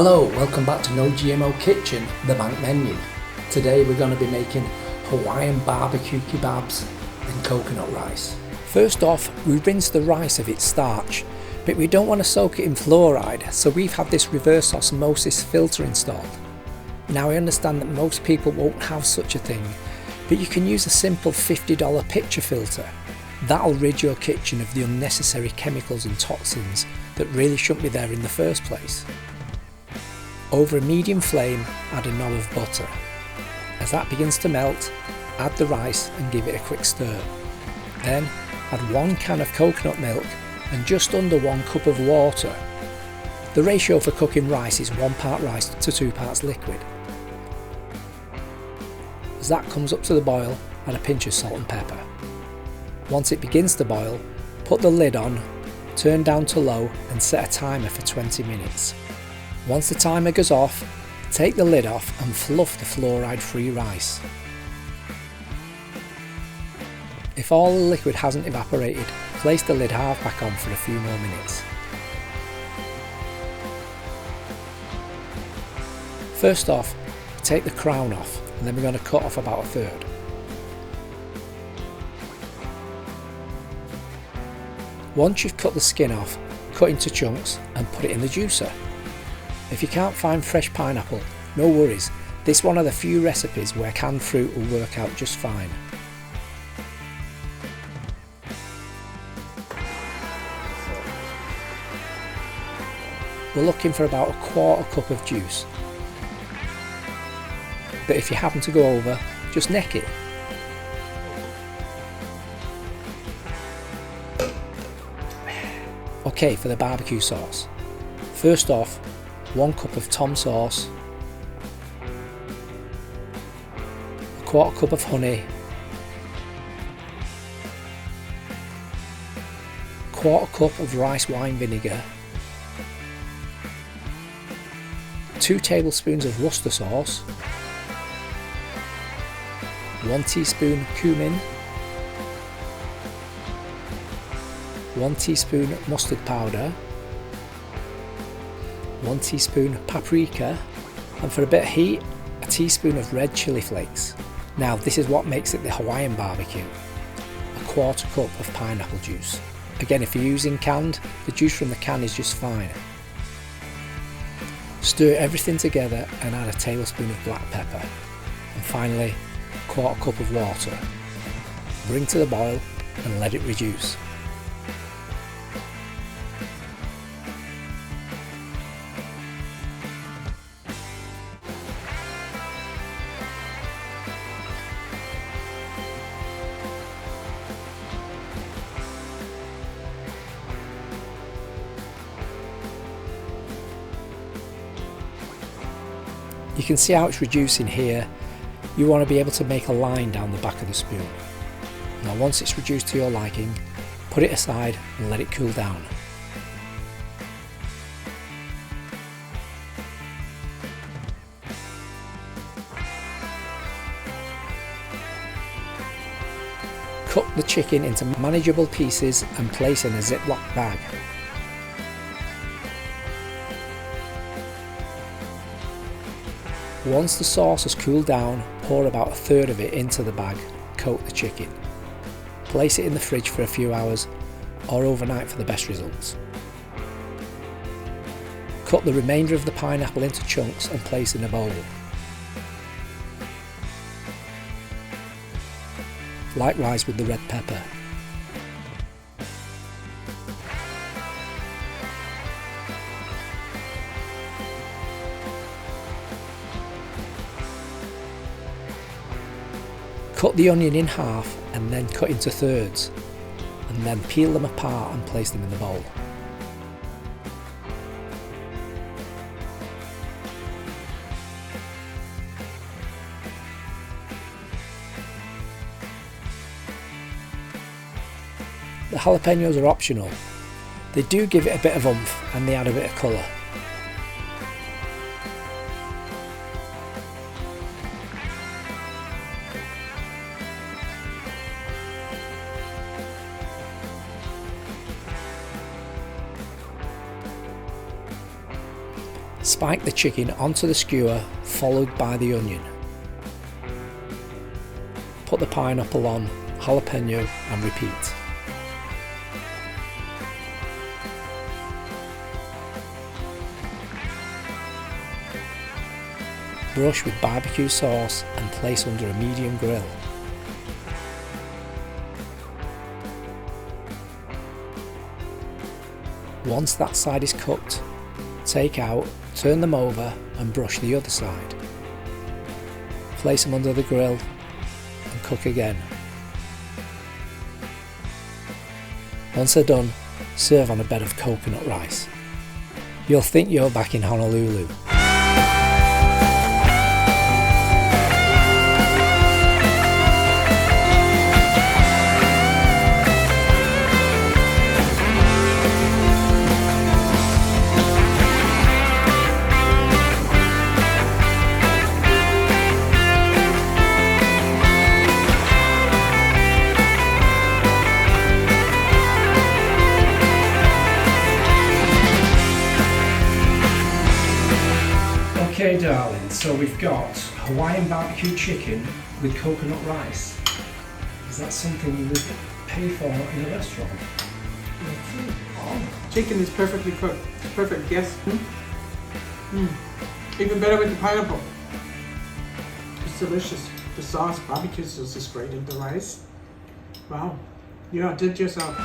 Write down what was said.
Hello, welcome back to No GMO Kitchen, the bank menu. Today we're going to be making Hawaiian BBQ kebabs and coconut rice. First off, we rinse the rice of its starch, but we don't want to soak it in fluoride, so we've had this reverse osmosis filter installed. Now I understand that most people won't have such a thing, but you can use a simple $50 picture filter. That'll rid your kitchen of the unnecessary chemicals and toxins that really shouldn't be there in the first place. Over a medium flame, add a knob of butter. As that begins to melt, add the rice and give it a quick stir. Then add 1 can of coconut milk and just under 1 cup of water. The ratio for cooking rice is 1 part rice to 2 parts liquid. As that comes up to the boil, add a pinch of salt and pepper. Once it begins to boil, put the lid on, turn down to low and set a timer for 20 minutes. Once the timer goes off, take the lid off and fluff the fluoride-free rice. If all the liquid hasn't evaporated, place the lid half back on for a few more minutes. First off, take the crown off, and then we're going to cut off about 1/3. Once you've cut the skin off, cut into chunks and put it in the juicer. If you can't find fresh pineapple, no worries, this is one of the few recipes where canned fruit will work out just fine. We're looking for about 1/4 cup of juice, but if you happen to go over, just neck it. Okay, for the barbecue sauce. First off, 1 cup of tom sauce, 1/4 cup of honey, 1/4 cup of rice wine vinegar, 2 tablespoons of Worcester sauce, 1 teaspoon cumin, 1 teaspoon mustard powder, 1 teaspoon paprika, and for a bit of heat, a teaspoon of red chili flakes. Now this is what makes it the Hawaiian barbecue. A 1/4 cup of pineapple juice. Again, if you're using canned, the juice from the can is just fine. Stir everything together and add a tablespoon of black pepper. And finally, 1/4 cup of water. Bring to the boil and let it reduce. You can see how it's reducing here. You want to be able to make a line down the back of the spoon. Now once it's reduced to your liking, put it aside and let it cool down. Cut the chicken into manageable pieces and place in a Ziploc bag. Once the sauce has cooled down, pour about 1/3 of it into the bag, coat the chicken. Place it in the fridge for a few hours or overnight for the best results. Cut the remainder of the pineapple into chunks and place in a bowl. Likewise with the red pepper. Cut the onion in half and then cut into thirds, and then peel them apart and place them in the bowl. The jalapeños are optional. They do give it a bit of oomph and they add a bit of colour. Spike the chicken onto the skewer, followed by the onion. Put the pineapple on, jalapeño and repeat. Brush with barbecue sauce and place under a medium grill. Once that side is cooked, take out, turn them over and brush the other side. Place them under the grill and cook again. Once they're done, serve on a bed of coconut rice. You'll think you're back in Honolulu. Okay darling, so we've got Hawaiian BBQ chicken with coconut rice. Is that something you would pay for in a restaurant? Oh. Chicken is perfectly cooked. Perfect, yes. Even better with the pineapple. It's delicious. The sauce, barbecue sauce is great, and the rice. Wow, you outdid yourself.